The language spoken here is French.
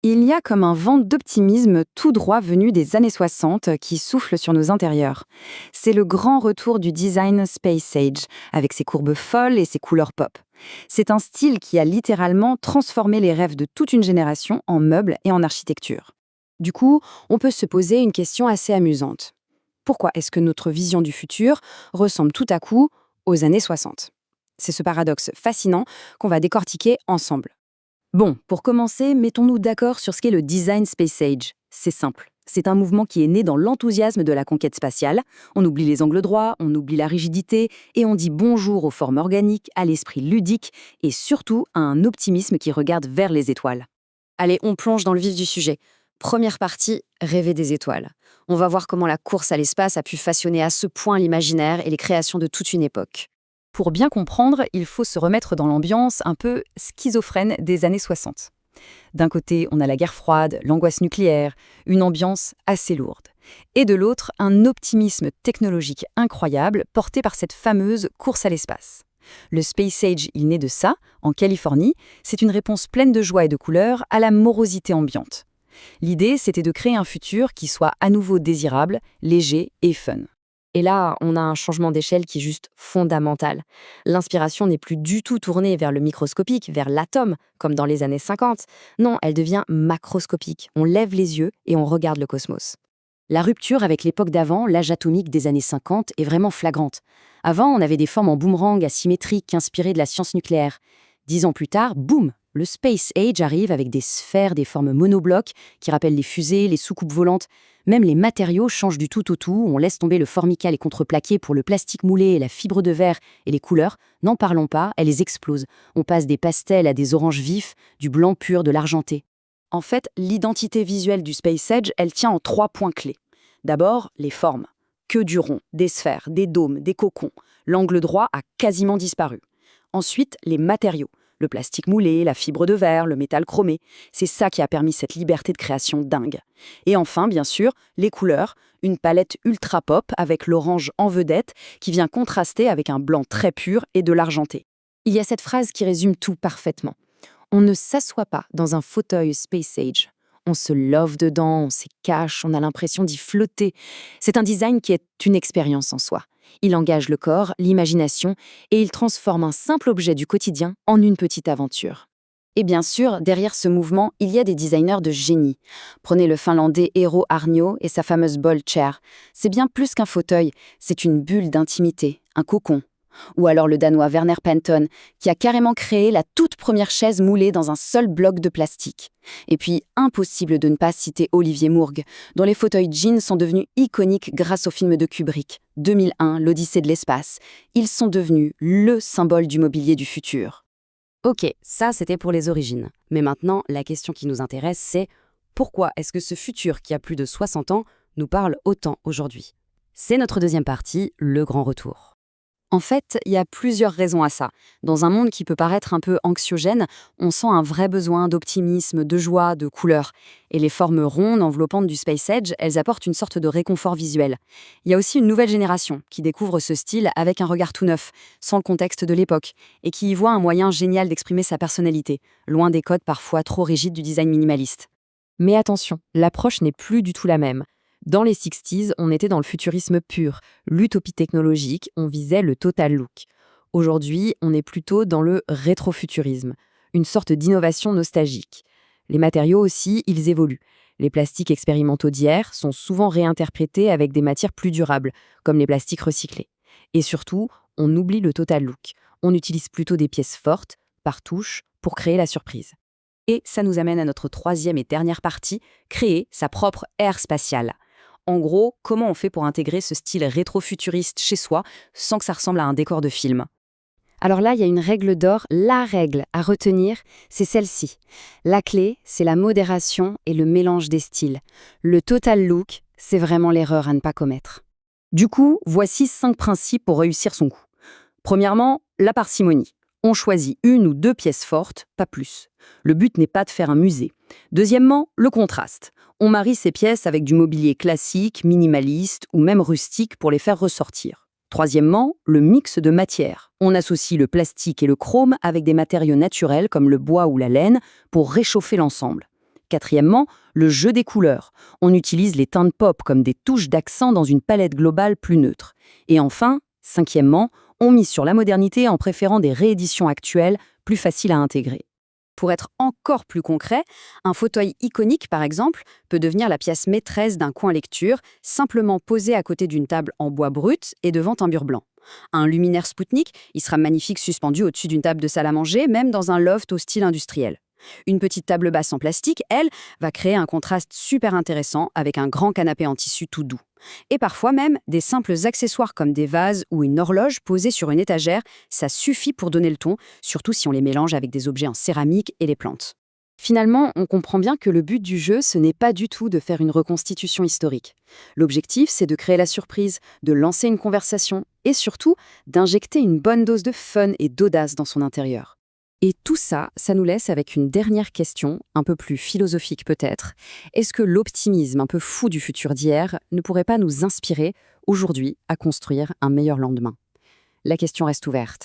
Il y a comme un vent d'optimisme tout droit venu des années 60 qui souffle sur nos intérieurs. C'est le grand retour du design Space Age, avec ses courbes folles et ses couleurs pop. C'est un style qui a littéralement transformé les rêves de toute une génération en meubles et en architecture. Du coup, on peut se poser une question assez amusante. Pourquoi est-ce que notre vision du futur ressemble tout à coup aux années 60? C'est ce paradoxe fascinant qu'on va décortiquer ensemble. Bon, pour commencer, mettons-nous d'accord sur ce qu'est le design Space Age. C'est simple. C'est un mouvement qui est né dans l'enthousiasme de la conquête spatiale. On oublie les angles droits, on oublie la rigidité, et on dit bonjour aux formes organiques, à l'esprit ludique, et surtout à un optimisme qui regarde vers les étoiles. Allez, on plonge dans le vif du sujet. Première partie, rêver des étoiles. On va voir comment la course à l'espace a pu façonner à ce point l'imaginaire et les créations de toute une époque. Pour bien comprendre, il faut se remettre dans l'ambiance un peu schizophrène des années 60. D'un côté, on a la guerre froide, l'angoisse nucléaire, une ambiance assez lourde. Et de l'autre, un optimisme technologique incroyable porté par cette fameuse course à l'espace. Le Space Age, il naît de ça, en Californie. C'est une réponse pleine de joie et de couleurs à la morosité ambiante. L'idée, c'était de créer un futur qui soit à nouveau désirable, léger et fun. Et là, on a un changement d'échelle qui est juste fondamental. L'inspiration n'est plus du tout tournée vers le microscopique, vers l'atome, comme dans les années 50. Non, elle devient macroscopique. On lève les yeux et on regarde le cosmos. La rupture avec l'époque d'avant, l'âge atomique des années 50, est vraiment flagrante. Avant, on avait des formes en boomerang asymétriques inspirées de la science nucléaire. 10 ans plus tard, boum, le Space Age arrive avec des sphères, des formes monoblocs qui rappellent les fusées, les soucoupes volantes. Même les matériaux changent du tout au tout, on laisse tomber le formica et les contreplaqués pour le plastique moulé et la fibre de verre et les couleurs. N'en parlons pas, elles explosent. On passe des pastels à des oranges vifs, du blanc pur, de l'argenté. En fait, l'identité visuelle du Space Age, elle tient en 3 points clés. D'abord, les formes. Que du rond, des sphères, des dômes, des cocons. L'angle droit a quasiment disparu. Ensuite, les matériaux. Le plastique moulé, la fibre de verre, le métal chromé. C'est ça qui a permis cette liberté de création dingue. Et enfin, bien sûr, les couleurs. Une palette ultra pop avec l'orange en vedette qui vient contraster avec un blanc très pur et de l'argenté. Il y a cette phrase qui résume tout parfaitement. On ne s'assoit pas dans un fauteuil Space Age. On se love dedans, on s'y cache, on a l'impression d'y flotter. C'est un design qui est une expérience en soi. Il engage le corps, l'imagination, et il transforme un simple objet du quotidien en une petite aventure. Et bien sûr, derrière ce mouvement, il y a des designers de génie. Prenez le Finlandais Eero Aarnio et sa fameuse Ball Chair. C'est bien plus qu'un fauteuil, c'est une bulle d'intimité, un cocon. Ou alors le Danois Werner Penton, qui a carrément créé la toute première chaise moulée dans un seul bloc de plastique. Et puis, impossible de ne pas citer Olivier Mourgue, dont les fauteuils jeans sont devenus iconiques grâce au film de Kubrick, 2001, l'Odyssée de l'espace. Ils sont devenus le symbole du mobilier du futur. Ok, ça c'était pour les origines. Mais maintenant, la question qui nous intéresse, c'est pourquoi est-ce que ce futur qui a plus de 60 ans nous parle autant aujourd'hui? C'est notre deuxième partie, le grand retour. En fait, il y a plusieurs raisons à ça. Dans un monde qui peut paraître un peu anxiogène, on sent un vrai besoin d'optimisme, de joie, de couleur. Et les formes rondes, enveloppantes du Space Age, elles apportent une sorte de réconfort visuel. Il y a aussi une nouvelle génération qui découvre ce style avec un regard tout neuf, sans le contexte de l'époque, et qui y voit un moyen génial d'exprimer sa personnalité, loin des codes parfois trop rigides du design minimaliste. Mais attention, l'approche n'est plus du tout la même. Dans les 60s, on était dans le futurisme pur, l'utopie technologique, on visait le total look. Aujourd'hui, on est plutôt dans le rétrofuturisme, une sorte d'innovation nostalgique. Les matériaux aussi, ils évoluent. Les plastiques expérimentaux d'hier sont souvent réinterprétés avec des matières plus durables, comme les plastiques recyclés. Et surtout, on oublie le total look. On utilise plutôt des pièces fortes, par touche, pour créer la surprise. Et ça nous amène à notre troisième et dernière partie, créer sa propre ère spatiale. En gros, comment on fait pour intégrer ce style rétro-futuriste chez soi sans que ça ressemble à un décor de film? Alors là, il y a une règle d'or, la règle à retenir, c'est celle-ci. La clé, c'est la modération et le mélange des styles. Le total look, c'est vraiment l'erreur à ne pas commettre. Du coup, voici 5 principes pour réussir son coup. Premièrement, la parcimonie. On choisit 1 ou 2 pièces fortes, pas plus. Le but n'est pas de faire un musée. Deuxièmement, le contraste. On marie ces pièces avec du mobilier classique, minimaliste ou même rustique pour les faire ressortir. Troisièmement, le mix de matières. On associe le plastique et le chrome avec des matériaux naturels comme le bois ou la laine pour réchauffer l'ensemble. Quatrièmement, le jeu des couleurs. On utilise les teintes pop comme des touches d'accent dans une palette globale plus neutre. Et enfin, cinquièmement, on mise sur la modernité en préférant des rééditions actuelles plus faciles à intégrer. Pour être encore plus concret, un fauteuil iconique, par exemple, peut devenir la pièce maîtresse d'un coin lecture, simplement posé à côté d'une table en bois brut et devant un mur blanc. Un luminaire Spoutnik, il sera magnifique suspendu au-dessus d'une table de salle à manger, même dans un loft au style industriel. Une petite table basse en plastique, elle, va créer un contraste super intéressant avec un grand canapé en tissu tout doux. Et parfois même, des simples accessoires comme des vases ou une horloge posée sur une étagère, ça suffit pour donner le ton, surtout si on les mélange avec des objets en céramique et les plantes. Finalement, on comprend bien que le but du jeu, ce n'est pas du tout de faire une reconstitution historique. L'objectif, c'est de créer la surprise, de lancer une conversation et surtout d'injecter une bonne dose de fun et d'audace dans son intérieur. Et tout ça, ça nous laisse avec une dernière question, un peu plus philosophique peut-être. Est-ce que l'optimisme un peu fou du futur d'hier ne pourrait pas nous inspirer aujourd'hui à construire un meilleur lendemain? La question reste ouverte.